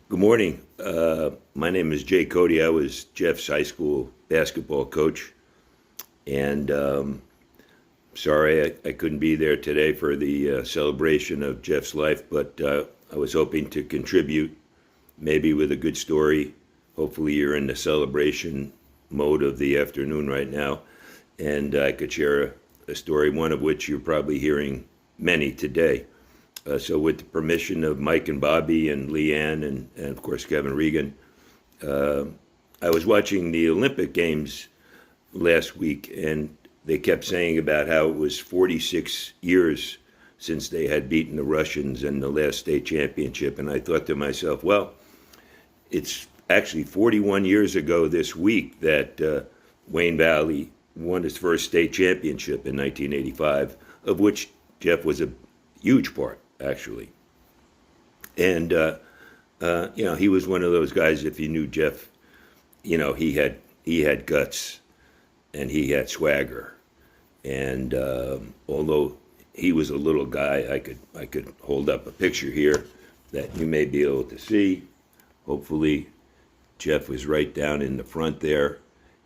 Good morning. My name is Cody. I was Jeff's high school basketball coach, and sorry I couldn't be there today for the celebration of Jeff's life, but I was hoping to contribute, maybe with a good story. Hopefully, you're in the celebration mode of the afternoon right now, and I could share a story, one of which you're probably hearing many today. So, with the permission of Mike and Bobby and Leanne and of course Kevin Regan, I was watching the Olympic Games last week, and they kept saying about how it was 46 years since they had beaten the Russians in the last state championship. And I thought to myself, well, it's actually 41 years ago this week that Wayne Valley won is first state championship in 1985, of which Jeff was a huge part, actually. And he was one of those guys. If you knew Jeff, he had guts and he had swagger. And although he was a little guy, I could hold up a picture here that you may be able to see. Hopefully, Jeff was right down in the front there,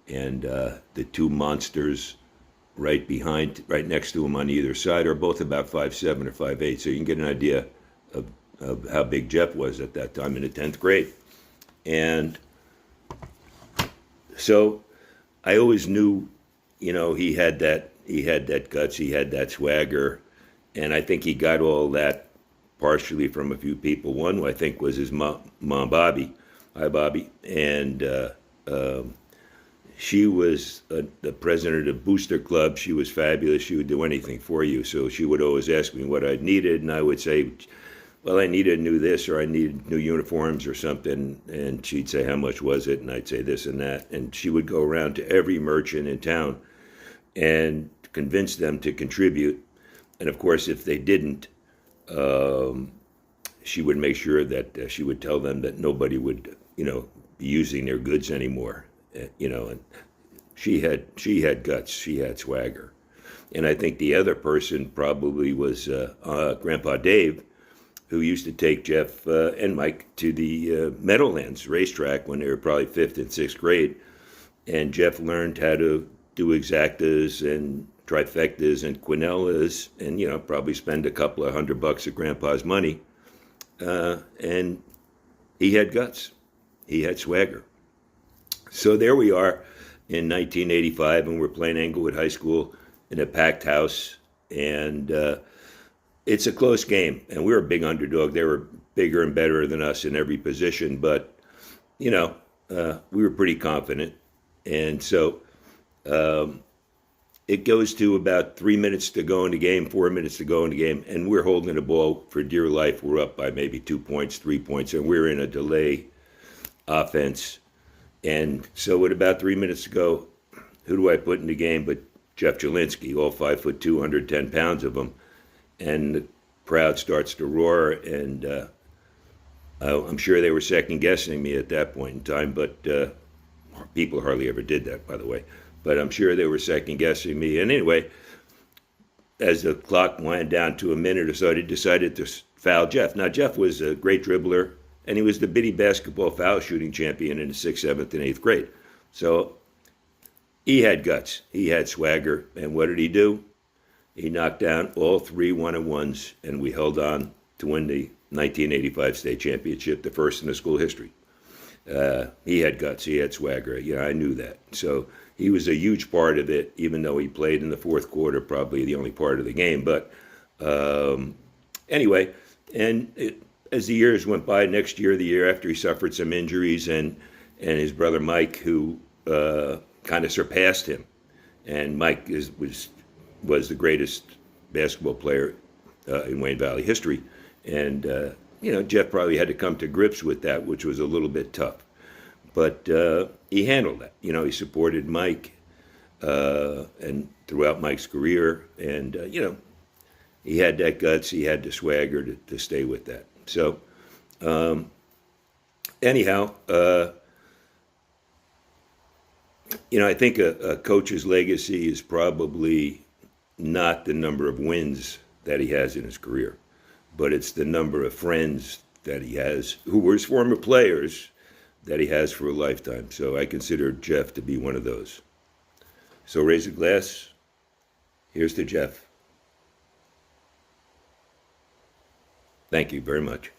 and the two monsters right next to him on either side are both about 5'7" or 5'8", so you can get an idea of how big Jeff was at that time in the 10th grade. And so I always knew, he had that guts, he had that swagger, and I think he got all that partially from a few people. One, I think, was his mom, Bobby. Hi, Bobby. And she was the president of Booster Club. She was fabulous. She would do anything for you. So she would always ask me what I needed, and I would say, well, I needed new this, or I needed new uniforms or something. And she'd say, how much was it? And I'd say this and that. And she would go around to every merchant in town and convince them to contribute. And of course, if they didn't, she would make sure that she would tell them that nobody would, be using their goods anymore. And she had guts, she had swagger. And I think the other person probably was Grandpa Dave, who used to take Jeff and Mike to the Meadowlands racetrack when they were probably 5th and 6th grade. And Jeff learned how to do exactas and trifectas and quinellas, and probably spend a couple of $100 of Grandpa's money. And he had guts, he had swagger. So there we are in 1985, and we're playing Englewood High School in a packed house, and it's a close game. And we were a big underdog. They were bigger and better than us in every position, but we were pretty confident. And so it goes to about 3 minutes to go in the game, 4 minutes to go in the game, and we're holding the ball for dear life. We're up by maybe 2 points, 3 points, and we're in a delay offense. And so with about 3 minutes to go, who do I put in the game but Jeff Jelinski, all 5'2", 110 pounds of him. And the crowd starts to roar, and I'm sure they were second-guessing me at that point in time, but people hardly ever did that, by the way. But I'm sure they were second-guessing me. And anyway, as the clock wound down to a minute or so, they decided to foul Jeff. Now, Jeff was a great dribbler, and he was the bitty basketball foul shooting champion in the 6th, 7th, and 8th grade. So he had guts. He had swagger. And what did he do? He knocked down all 3 one-and-ones, and we held on to win the 1985 state championship, the first in the school history. He had guts. He had swagger. I knew that. So he was a huge part of it, even though he played in the fourth quarter, probably the only part of the game. But anyway, as the years went by, next year, the year after, he suffered some injuries, and his brother Mike, who kind of surpassed him. And Mike was the greatest basketball player in Wayne Valley history. And, Jeff probably had to come to grips with that, which was a little bit tough. But he handled that. He supported Mike and throughout Mike's career. And, he had that guts. He had the swagger to stay with that. So, anyhow, I think a coach's legacy is probably not the number of wins that he has in his career, but it's the number of friends that he has, who were his former players, that he has for a lifetime. So I consider Jeff to be one of those. So raise a glass. Here's to Jeff. Thank you very much.